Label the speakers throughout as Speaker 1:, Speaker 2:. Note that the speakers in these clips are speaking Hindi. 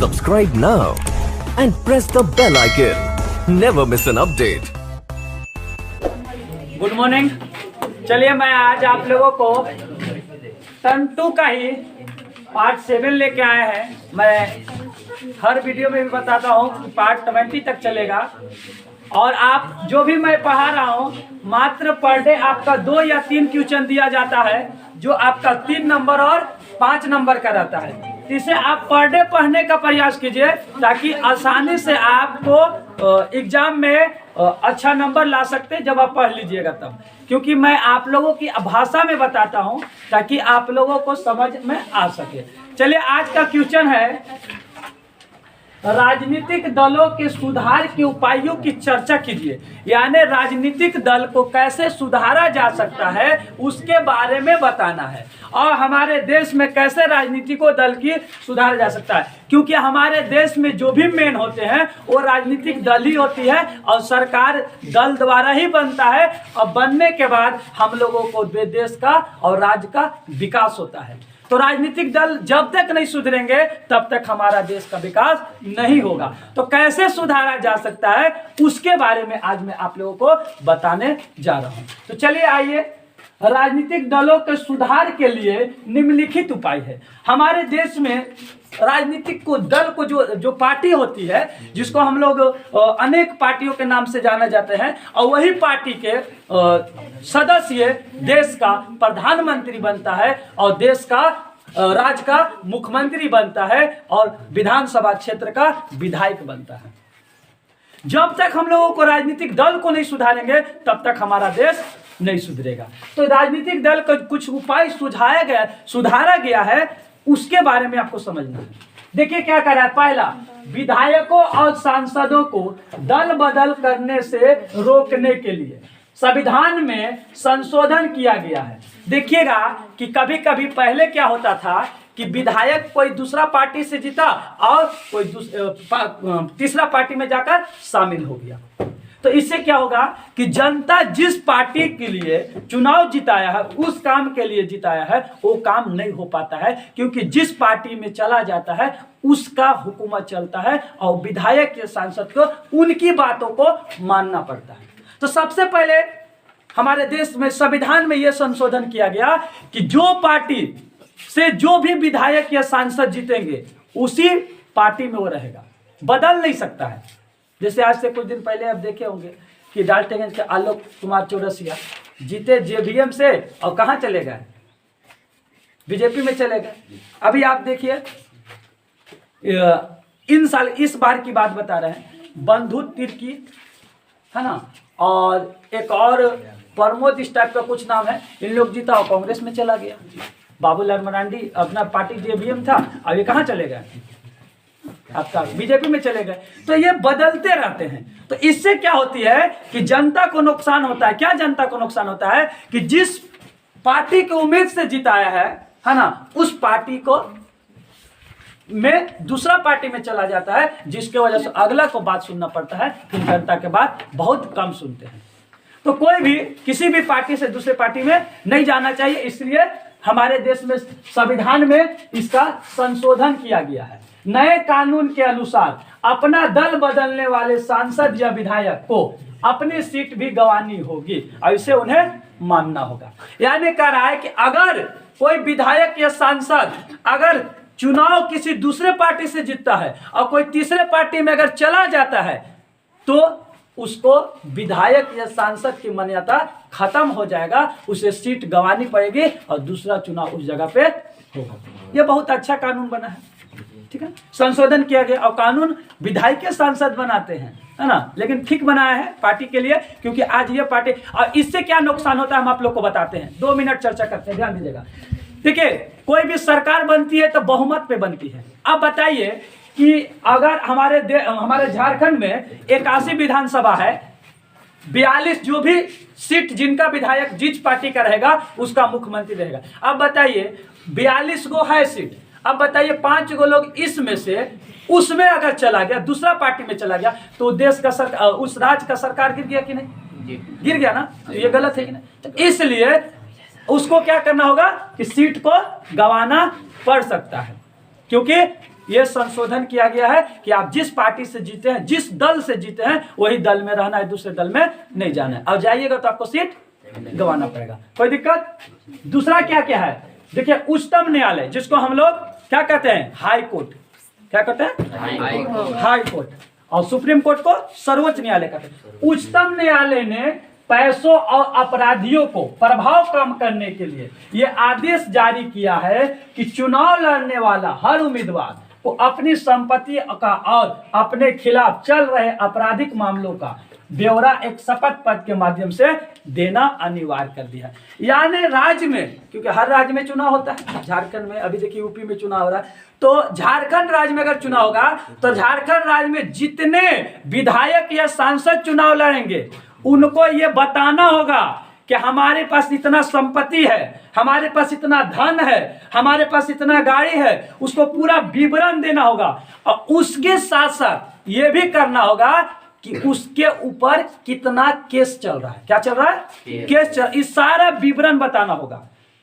Speaker 1: Subscribe now and press the bell icon. Never miss an update.
Speaker 2: Good morning. चलिए मैं आज आप लोगों को टर्म 2 का ही पार्ट 7 लेके आए हैं। मैं हर वीडियो में भी बताता हूँ कि पार्ट 20 तक चलेगा और आप जो भी मैं पढ़ा रहा हूँ मात्र पर डे आपका 2 या 3 क्वेश्चन दिया जाता है जो आपका 3 नंबर और 5 नंबर का रहता है। इसे आप पर डे पढ़ने का प्रयास कीजिए ताकि आसानी से आपको एग्जाम में अच्छा नंबर ला सकते जब आप पढ़ लीजिएगा तब, क्योंकि मैं आप लोगों की भाषा में बताता हूं ताकि आप लोगों को समझ में आ सके। चलिए आज का क्वेश्चन है, राजनीतिक दलों के सुधार के उपायों की चर्चा कीजिए। यानी राजनीतिक दल को कैसे सुधारा जा सकता है उसके बारे में बताना है और हमारे देश में कैसे राजनीतिक दल की सुधारा जा सकता है, क्योंकि हमारे देश में जो भी मेन होते हैं वो राजनीतिक दल ही होती है और सरकार दल द्वारा ही बनता है और बनने के बाद हम लोगों को देश का और राज्य का विकास होता है। तो राजनीतिक दल जब तक नहीं सुधरेंगे तब तक हमारा देश का विकास नहीं होगा। तो कैसे सुधारा जा सकता है उसके बारे में आज मैं आप लोगों को बताने जा रहा हूं। तो चलिए आइए, राजनीतिक दलों के सुधार के लिए निम्नलिखित उपाय है। हमारे देश में राजनीतिक को दल को जो पार्टी होती है जिसको हम लोग अनेक पार्टियों के नाम से जाना जाते हैं और वही पार्टी के सदस्य देश का प्रधानमंत्री बनता है और देश का राज्य का मुख्यमंत्री बनता है और विधानसभा क्षेत्र का विधायक बनता है। जब तक हम लोगों को राजनीतिक दल को नहीं सुधारेंगे तब तक हमारा देश नहीं सुधरेगा। तो राजनीतिक दल का कुछ उपाय सुधारा गया है, उसके बारे में आपको समझना है। देखिए क्या कर रहा है। पहला, विधायकों और सांसदों को दल बदल करने से रोकने के लिए संविधान में संशोधन किया गया है। देखिएगा कि कभी कभी पहले क्या होता था कि विधायक कोई दूसरा पार्टी से जीता और कोई तीसरा पार्टी में जाकर शामिल हो गया। तो इससे क्या होगा कि जनता जिस पार्टी के लिए चुनाव जिताया है उस काम के लिए जिताया है वो काम नहीं हो पाता है, क्योंकि जिस पार्टी में चला जाता है उसका हुकूमत चलता है और विधायक या सांसद को उनकी बातों को मानना पड़ता है। तो सबसे पहले हमारे देश में संविधान में यह संशोधन किया गया कि जो पार्टी से जो भी विधायक या सांसद जीतेंगे उसी पार्टी में वो रहेगा, बदल नहीं सकता है। जैसे आज से कुछ दिन पहले आप देखे होंगे कि डाल्टनगंज के आलोक कुमार चौरसिया जीते जेवीएम से और कहाँ चले गए, बीजेपी में चले गए। अभी आप देखिए इस बार की बात बता रहे हैं, बंधु तिर्की है ना, और एक और प्रमोद इस टाइप का कुछ नाम है, इन लोग जीता और कांग्रेस में चला गया। बाबूलाल मरांडी अपना पार्टी जेवीएम था, अभी कहाँ चले गए, आपका बीजेपी में चले गए। तो ये बदलते रहते हैं। तो इससे क्या होती है कि जनता को नुकसान होता है। क्या जनता को नुकसान होता है कि जिस पार्टी के उम्मीद से जिताया है ना, उस पार्टी को में दूसरा पार्टी में चला जाता है, जिसके वजह से अगला को बात सुनना पड़ता है, फिर जनता के बात बहुत कम सुनते हैं। तो कोई भी किसी भी पार्टी से दूसरे पार्टी में नहीं जाना चाहिए। इसलिए हमारे देश में संविधान में इसका संशोधन किया गया है। नए कानून के अनुसार अपना दल बदलने वाले सांसद या विधायक को अपनी सीट भी गंवानी होगी और इसे उन्हें मानना होगा। यानी कह रहा है कि अगर कोई विधायक या सांसद अगर चुनाव किसी दूसरे पार्टी से जीतता है और कोई तीसरे पार्टी में अगर चला जाता है तो उसको विधायक या सांसद की मान्यता खत्म हो जाएगा, उसे सीट गंवानी पड़ेगी और दूसरा चुनाव उस जगह पे होगा। यह बहुत अच्छा कानून बना है, ठीक है, संशोधन किया गया। और कानून विधायक के सांसद बनाते हैं, है ना, लेकिन ठीक बनाया है पार्टी के लिए, क्योंकि आज ये पार्टी, और इससे क्या नुकसान होता है हम आप लोग को बताते हैं। 2 मिनट चर्चा करते हैं, ध्यान दीजिएगा। देखिए, कोई भी सरकार बनती है तो बहुमत पे बनती है। अब बताइए कि अगर हमारे झारखंड में 81 विधानसभा है, 42 जो भी सीट जिनका विधायक जिस पार्टी का रहेगा उसका मुख्यमंत्री रहेगा। अब बताइए 42 गो है सीट, अब बताइए 5 गो लोग इसमें से उसमें अगर चला गया, दूसरा पार्टी में चला गया, तो देश का सरकार, उस राज्य का सरकार गिर गया कि नहीं? गिर गया ना। तो ये गलत है कि नहीं? तो इसलिए उसको क्या करना होगा कि सीट को गंवाना पड़ सकता है, क्योंकि ये संशोधन किया गया है कि आप जिस पार्टी से जीते हैं, जिस दल से जीते हैं, वही दल में रहना है, दूसरे दल में नहीं जाना है। अब जाइएगा तो आपको सीट गंवाना पड़ेगा, कोई दिक्कत। दूसरा क्या क्या है, देखिए उच्चतम न्यायालय, जिसको हम लोग क्या कहते हैं, हाई कोर्ट, क्या कहते हैं, हाई कोर्ट, और सुप्रीम कोर्ट को सर्वोच्च न्यायालय कहते हैं। उच्चतम न्यायालय ने पैसों और अपराधियों को प्रभाव कम करने के लिए यह आदेश जारी किया है कि चुनाव लड़ने वाला हर उम्मीदवार को अपनी संपत्ति का और अपने खिलाफ चल रहे आपराधिक मामलों का ब्यौरा एक शपथ पत्र के माध्यम से देना अनिवार्य कर दिया है। यानी राज्य में, क्योंकि हर राज्य में चुनाव होता है, झारखंड में अभी देखिए यूपी में चुनाव हो रहा है, तो झारखंड राज्य में अगर चुनाव होगा तो झारखंड राज्य में जितने विधायक या सांसद चुनाव लड़ेंगे उनको ये बताना होगा कि हमारे पास इतना संपत्ति है, हमारे पास इतना धन है, हमारे पास इतना गाड़ी है, उसको पूरा विवरण देना होगा। और उसके साथ साथ ये भी करना होगा कि उसके ऊपर कितना केस चल रहा है, क्या चल रहा है, केस चल, इस सारा विवरण बताना होगा।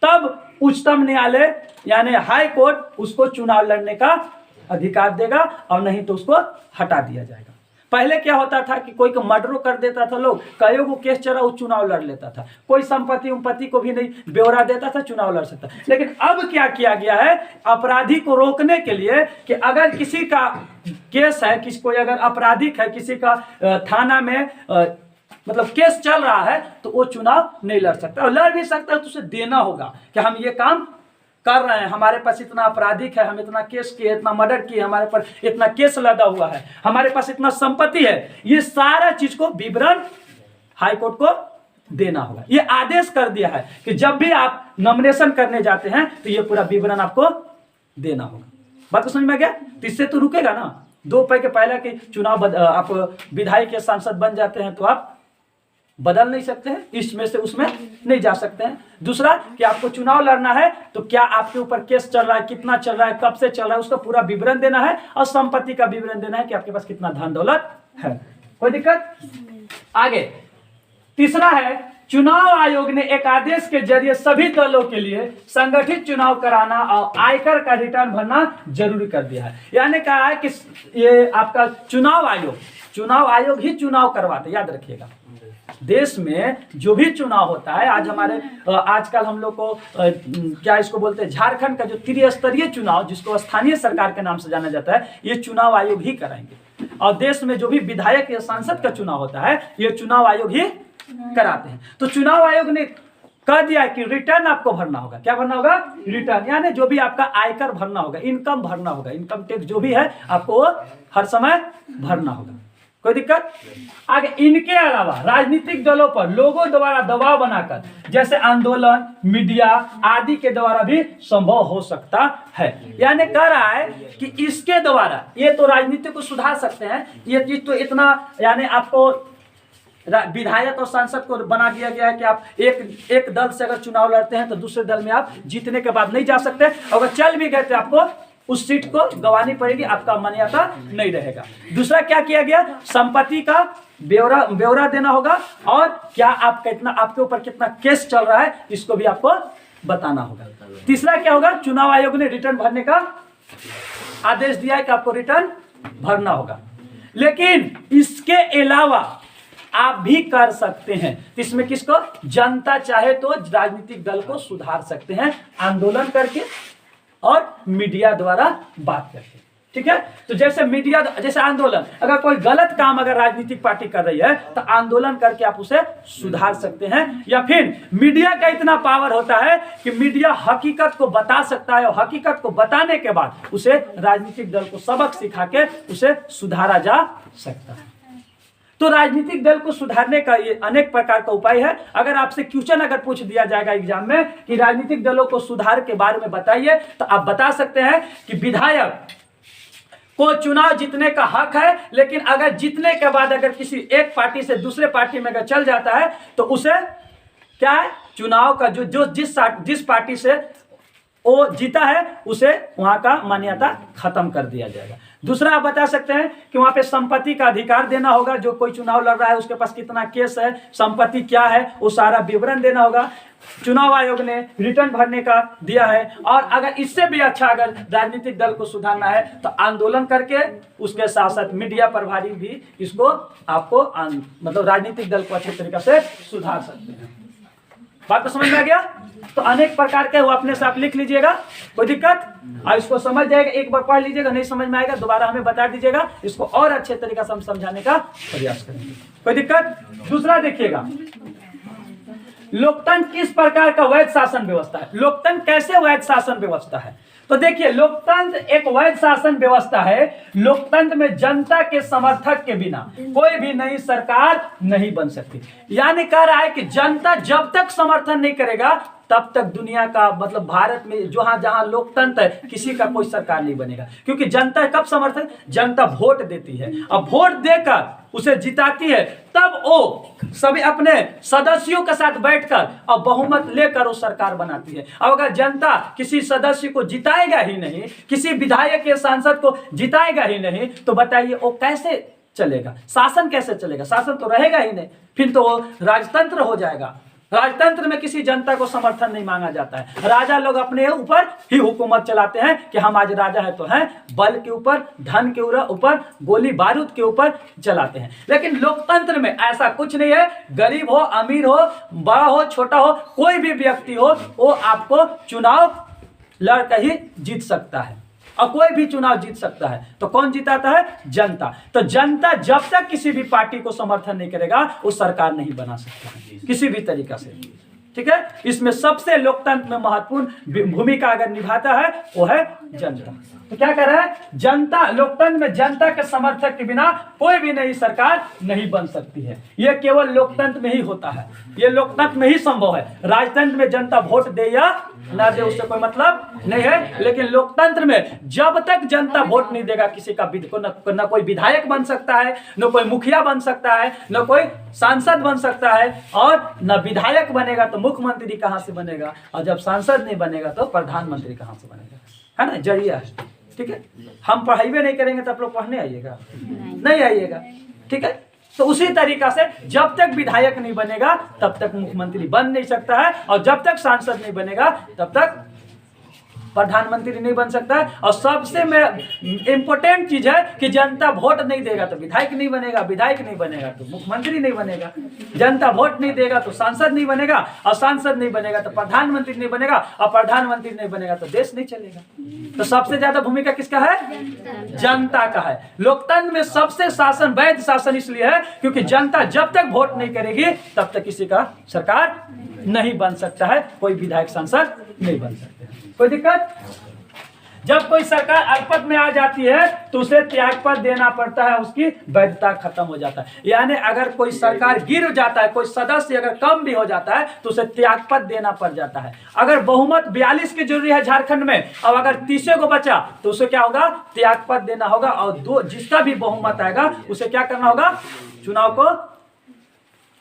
Speaker 2: तब उच्चतम न्यायालय यानी हाई कोर्ट उसको चुनाव लड़ने का अधिकार देगा, और नहीं तो उसको हटा दिया जाएगा। पहले क्या होता था कि कोई को मर्डर कर देता था, लोग कईयों को केस चला, वो चुनाव लड़ लेता था, कोई संपत्ति को भी नहीं ब्यौरा देता था, चुनाव लड़ सकता। लेकिन अब क्या किया गया है, अपराधी को रोकने के लिए कि अगर किसी का केस है, किसी कोई अगर आपराधिक है, किसी का थाना में मतलब केस चल रहा है, तो वो चुनाव नहीं लड़ सकता, और लड़ भी सकता है तो उसे देना होगा कि हम ये काम कर रहे हैं, हमारे पास इतना आपराधिक है, हम इतना केस किए, इतना मर्डर किए, हमारे पर इतना केस लदा हुआ है, हमारे पास इतना संपत्ति है, ये सारा चीज को विवरण हाई कोर्ट को देना होगा। ये आदेश कर दिया है कि जब भी आप नॉमिनेशन करने जाते हैं तो ये पूरा विवरण आपको देना होगा। बात को समझ में आ गया? तो इससे तो रुकेगा ना, 2 रुपए के पहले कि चुनाव आप विधायक या सांसद बन जाते हैं तो आप बदल नहीं सकते हैं, इसमें से उसमें नहीं जा सकते हैं। दूसरा कि आपको चुनाव लड़ना है तो क्या आपके ऊपर केस चल रहा है, कितना चल रहा है, कब से चल रहा है, उसका पूरा विवरण देना है, और संपत्ति का विवरण देना है कि आपके पास कितना धन दौलत है। कोई दिक्कत? आगे तीसरा है, चुनाव आयोग ने एक आदेश के जरिए सभी दलों के लिए संगठित चुनाव कराना और आयकर का रिटर्न भरना जरूरी कर दिया है। यानी कहा है कि ये आपका चुनाव आयोग ही चुनाव करवाते, याद रखिएगा। देश में जो भी चुनाव होता है, आज हमारे आजकल हम लोग को क्या इसको बोलते हैं, झारखंड का जो त्रिस्तरीय चुनाव जिसको स्थानीय सरकार के नाम से जाना जाता है, ये चुनाव आयोग ही कराएंगे। और देश में जो भी विधायक या सांसद का चुनाव होता है, ये चुनाव आयोग ही कराते हैं। तो चुनाव आयोग ने कह दिया कि रिटर्न आपको भरना होगा। क्या भरना होगा? रिटर्न, यानी जो भी आपका आयकर भरना होगा, इनकम भरना होगा, इनकम टैक्स जो भी है आपको हर समय भरना होगा। कोई दिक्कत? आगे इनके अलावा राजनीतिक दलों पर लोगों द्वारा दबाव बनाकर, जैसे आंदोलन, मीडिया आदि के द्वारा भी संभव हो सकता है। यानी कह रहा है कि इसके द्वारा ये तो राजनीति को सुधार सकते हैं, ये चीज तो इतना, यानी आपको विधायक और सांसद को बना दिया गया है कि आप एक दल से अगर चुनाव लड़ते हैं तो दूसरे दल में आप जीतने के बाद नहीं जा सकते, अगर चल भी गए तो आपको उस सीट को गंवानी पड़ेगी, आपका मान्यता नहीं रहेगा। दूसरा क्या किया गया, संपत्ति का ब्यौरा देना होगा, और क्या आप कितना, आपके ऊपर कितना केस चल रहा है, इसको भी आपको बताना होगा। तीसरा क्या होगा, चुनाव आयोग ने रिटर्न भरने का आदेश दिया है कि आपको रिटर्न भरना होगा। लेकिन इसके अलावा आप भी कर सकते हैं, इसमें किसको, जनता चाहे तो राजनीतिक दल को सुधार सकते हैं, आंदोलन करके और मीडिया द्वारा बात करके। ठीक है, तो जैसे मीडिया, जैसे आंदोलन, अगर कोई गलत काम अगर राजनीतिक पार्टी कर रही है तो आंदोलन करके आप उसे सुधार सकते हैं। या फिर मीडिया का इतना पावर होता है कि मीडिया हकीकत को बता सकता है, और हकीकत को बताने के बाद उसे राजनीतिक दल को सबक सिखा के उसे सुधारा जा सकता है। तो राजनीतिक दल को सुधारने का ये अनेक प्रकार का उपाय है। अगर आपसे क्वेश्चन अगर पूछ दिया जाएगा एग्जाम में कि राजनीतिक दलों को सुधार के बारे में बताइए, तो आप बता सकते हैं कि विधायक को चुनाव जीतने का हक है, लेकिन अगर जीतने के बाद अगर किसी एक पार्टी से दूसरे पार्टी में अगर चल जाता है तो उसे क्या है, चुनाव का जो जिस पार्टी से वो जीता है उसे वहां का मान्यता खत्म कर दिया जाएगा। दूसरा आप बता सकते हैं कि वहां पे संपत्ति का अधिकार देना होगा, जो कोई चुनाव लड़ रहा है उसके पास कितना केस है, संपत्ति क्या है, वो सारा विवरण देना होगा। चुनाव आयोग ने रिटर्न भरने का दिया है। और अगर इससे भी अच्छा अगर राजनीतिक दल को सुधारना है तो आंदोलन करके उसके साथ साथ मीडिया प्रभारी भी इसको आपको मतलब राजनीतिक दल को अच्छे तरीके से सुधार सकते हैं। बात तो समझ में आ गया? तो अनेक प्रकार के वो अपने से आप लिख लीजिएगा, कोई दिक्कत? और इसको समझ जाएगा, एक बार पढ़ लीजिएगा, नहीं समझ में आएगा दोबारा हमें बता दीजिएगा, इसको और अच्छे तरीके से हम समझाने का प्रयास करेंगे। कोई दिक्कत? दूसरा देखिएगा, लोकतंत्र किस प्रकार का वैध शासन व्यवस्था है। लोकतंत्र कैसे वैध शासन व्यवस्था है? तो देखिए, लोकतंत्र एक वैध शासन व्यवस्था है। लोकतंत्र में जनता के समर्थक के बिना कोई भी नई सरकार नहीं बन सकती। यानी कह रहा है कि जनता जब तक समर्थन नहीं करेगा तब तक दुनिया का मतलब भारत में जहां जहां लोकतंत्र है किसी का कोई सरकार नहीं बनेगा। क्योंकि जनता कब समर्थन, जनता वोट देती है, अब वोट देकर उसे जिताती है, तब वो सभी अपने सदस्यों के साथ बैठकर और बहुमत लेकर वो सरकार बनाती है। अब अगर जनता किसी सदस्य को जिताएगा ही नहीं, किसी विधायक या सांसद को जिताएगा ही नहीं, तो बताइए वो कैसे चलेगा, शासन कैसे चलेगा? शासन तो रहेगा ही नहीं, फिर तो वो राजतंत्र हो जाएगा। राजतंत्र में किसी जनता को समर्थन नहीं मांगा जाता है। राजा लोग अपने ऊपर ही हुकूमत चलाते हैं कि हम आज राजा है तो हैं, बल के ऊपर, धन के ऊपर, गोली बारूद के ऊपर चलाते हैं। लेकिन लोकतंत्र में ऐसा कुछ नहीं है। गरीब हो, अमीर हो, बड़ा हो, छोटा हो, कोई भी व्यक्ति हो, वो आपको चुनाव लड़कर ही जीत सकता है और कोई भी चुनाव जीत सकता है। तो कौन जिताता है? जनता। तो जनता जब तक किसी भी पार्टी को समर्थन नहीं करेगा वो सरकार नहीं बना सकता है किसी भी तरीका से। ठीक है, इसमें सबसे लोकतंत्र में महत्वपूर्ण भूमिका अगर निभाता है वो है जनता। तो क्या कह रहा है? जनता, लोकतंत्र में जनता के समर्थक के बिना कोई भी नई सरकार नहीं बन सकती है। यह केवल लोकतंत्र में ही होता है, यह लोकतंत्र में ही संभव है। राजतंत्र में जनता वोट दे या ना दे उससे कोई मतलब नहीं है, लेकिन लोकतंत्र में जब तक जनता वोट नहीं देगा किसी का न कोई विधायक बन सकता है, न कोई मुखिया बन सकता है, न कोई सांसद बन सकता है, और न विधायक बनेगा तो मुख्यमंत्री कहां से बनेगा, और जब सांसद नहीं बनेगा तो प्रधानमंत्री कहां से बनेगा, है ना? जरिया है। ठीक है, हम पढ़ाई नहीं करेंगे तो आप लोग पढ़ने आइएगा? नहीं आइएगा। ठीक है, तो उसी तरीका से जब तक विधायक नहीं बनेगा तब तक मुख्यमंत्री बन नहीं सकता है, और जब तक सांसद नहीं बनेगा तब तक प्रधानमंत्री नहीं बन सकता है। और सबसे इम्पोर्टेंट चीज है कि जनता वोट नहीं देगा तो विधायक नहीं बनेगा, विधायक नहीं बनेगा तो मुख्यमंत्री नहीं बनेगा, जनता वोट नहीं देगा तो सांसद नहीं बनेगा, और सांसद नहीं बनेगा तो प्रधानमंत्री नहीं बनेगा, और प्रधानमंत्री नहीं बनेगा तो देश नहीं चलेगा। तो सबसे ज्यादा भूमिका किसका है? जनता का है। लोकतंत्र में सबसे शासन वैध शासन इसलिए है क्योंकि जनता जब तक वोट नहीं करेगी तब तक किसी का सरकार नहीं बन सकता है, कोई विधायक सांसद नहीं बन सकते। कोई दिक्कत? जब कोई सरकार अल्पमत में आ जाती है तो उसे त्यागपत्र देना पड़ता है, उसकी वैधता खत्म हो जाता है। यानी अगर कोई सरकार गिर जाता है, कोई सदस्य अगर कम भी हो जाता है तो उसे त्यागपत्र देना पड़ जाता है। अगर बहुमत 42 की जरूरी है झारखंड में, अब अगर 30 को बचा तो उसे क्या होगा? त्यागपत्र देना होगा, और जिसका भी बहुमत आएगा उसे क्या करना होगा? चुनाव को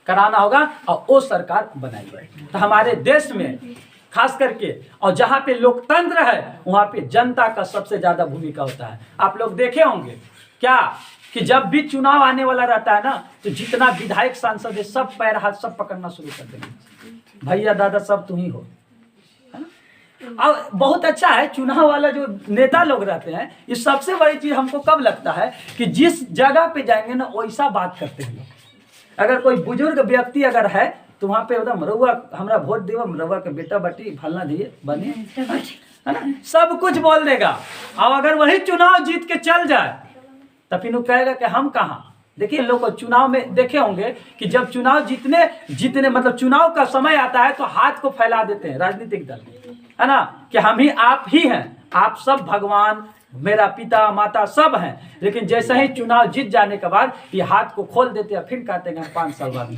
Speaker 2: कराना होगा और वो सरकार बनाएगी। तो हमारे देश में खास करके और जहां पे लोकतंत्र है वहां पे जनता का सबसे ज्यादा भूमिका होता है। आप लोग देखे होंगे क्या कि जब भी चुनाव आने वाला रहता है ना तो जितना विधायक सांसद है सब पैर हाथ सब पकड़ना शुरू कर देंगे, भैया दादा सब तुम ही हो, है ना? और बहुत अच्छा है चुनाव वाला जो नेता लोग रहते हैं, ये सबसे बड़ी चीज हमको कब लगता है कि जिस जगह पे जाएंगे ना वैसा बात करते हैं लोग। अगर कोई बुजुर्ग व्यक्ति अगर है तो वहां पे एकदम रउआ हमरा वोट देवा, रउआ के बेटा बेटी फलना दिए बने, है ना? सब कुछ बोल देगा। और अगर वही चुनाव जीत के चल जाए तो फिर वो कहेगा कि हम कहाँ। देखिए लोग को चुनाव में देखे होंगे कि जब चुनाव जीतने मतलब चुनाव का समय आता है तो हाथ को फैला देते हैं राजनीतिक दल, है ना, कि हम ही आप ही हैं, आप सब भगवान, मेरा पिता माता सब हैं। लेकिन जैसे ही चुनाव जीत जाने के बाद ये हाथ को खोल देते हैं, फिर कहते हैं 5 साल बाद,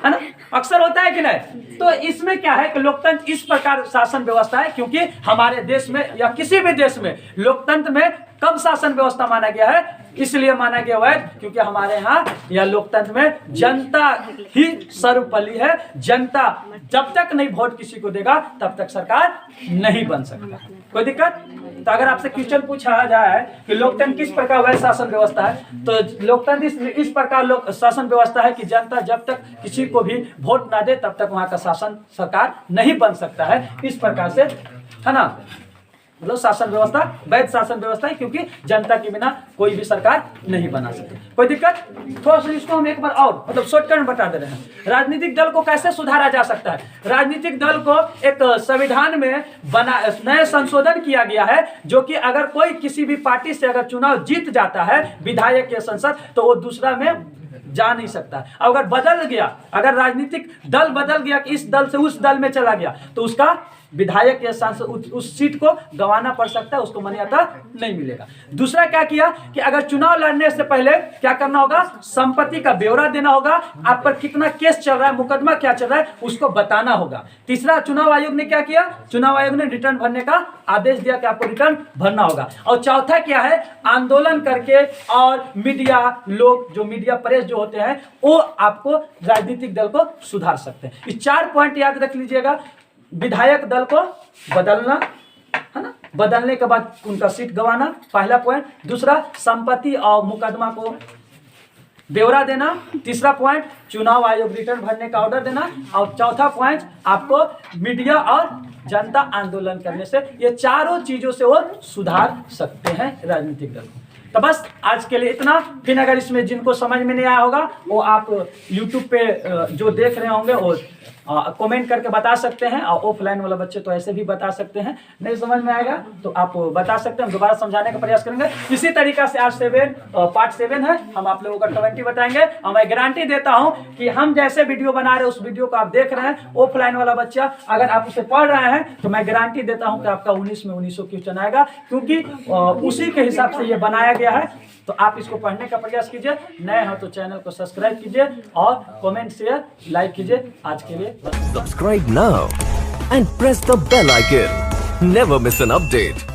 Speaker 2: है ना? अक्सर होता है कि नहीं? तो इसमें क्या है कि लोकतंत्र इस प्रकार शासन व्यवस्था है क्योंकि हमारे देश में या किसी भी देश में लोकतंत्र में कब शासन व्यवस्था माना गया है? इसलिए माना गया वैध क्योंकि हमारे यहाँ यह लोकतंत्र में जनता ही सर्वपल्ली है। जनता जब तक नहीं वोट किसी को देगा तब तक सरकार नहीं बन सकता। कोई दिक्कत? तो अगर आपसे क्वेश्चन पूछा जाए कि लोकतंत्र किस प्रकार वैध शासन व्यवस्था है, तो लोकतंत्र इस प्रकार शासन व्यवस्था है कि जनता जब तक किसी को भी वोट ना दे तब तक वहां का शासन सरकार नहीं बन सकता है। इस प्रकार से, है ना, मतलब शासन व्यवस्था वैध शासन व्यवस्था है क्योंकि जनता के बिना कोई भी सरकार नहीं बना सकती। कोई दिक्कत? थोड़ा सा इसको हम एक बार और मतलब शॉर्टकट में बता दे रहे हैं। राजनीतिक दल को कैसे सुधारा जा सकता है? राजनीतिक दल को एक संविधान में नए संशोधन किया गया है जो कि अगर कोई किसी भी पार्टी से अगर चुनाव जीत जाता है विधायक या संसद, तो वो दूसरा में जा नहीं सकता। अगर बदल गया, अगर राजनीतिक दल बदल गया कि इस दल से उस दल में चला गया, तो उसका विधायक या सांसद उस सीट को गंवाना पड़ सकता है, उसको मान्यता नहीं मिलेगा। दूसरा क्या किया कि अगर चुनाव लड़ने से पहले क्या करना होगा? संपत्ति का ब्यौरा देना होगा, आप पर कितना केस चल रहा है, मुकदमा क्या चल रहा है, उसको बताना होगा। तीसरा, चुनाव आयोग ने क्या किया? चुनाव आयोग ने रिटर्न भरने का आदेश दिया कि आपको रिटर्न भरना होगा। और चौथा क्या है? आंदोलन करके और मीडिया लोग जो मीडिया प्रेस जो होते हैं वो आपको राजनीतिक दल को सुधार सकते हैं। ये 4 पॉइंट याद रख लीजिएगा। विधायक दल को बदलना, है ना, बदलने के बाद उनका सीट गंवाना, पहला पॉइंट। दूसरा, संपत्ति और मुकदमा को ब्यौरा देना। तीसरा पॉइंट, चुनाव आयोग रिटर्न भरने का ऑर्डर देना। और चौथा पॉइंट, आपको मीडिया और जनता आंदोलन करने से, ये चारों चीजों से वो सुधार सकते हैं राजनीतिक दल को। तो बस आज के लिए इतना। फिर अगर इसमें जिनको समझ में नहीं आया होगा वो आप YouTube पे जो देख रहे होंगे वो कमेंट करके बता सकते हैं। और ऑफलाइन वाला बच्चे तो ऐसे भी बता सकते हैं, नहीं समझ में आएगा तो आप बता सकते हैं, हम दोबारा समझाने का प्रयास करेंगे। इसी तरीका से आज पार्ट 7 है, हम आप लोगों का 20 बताएंगे। और मैं गारंटी देता हूं कि हम जैसे वीडियो बना रहे हैं उस वीडियो को आप देख रहे हैं, ऑफलाइन वाला बच्चा अगर आप उसे पढ़ रहे हैं तो मैं गारंटी देता हूं कि आपका 19 में 1900 क्वेश्चन आएगा, क्योंकि उसी के हिसाब से ये बनाया गया है। तो आप इसको पढ़ने का प्रयास कीजिए। नए हो तो चैनल को सब्सक्राइब कीजिए और कमेंट शेयर लाइक कीजिए। आज के लिए बस।
Speaker 1: Subscribe now and press the bell icon. Never miss an update.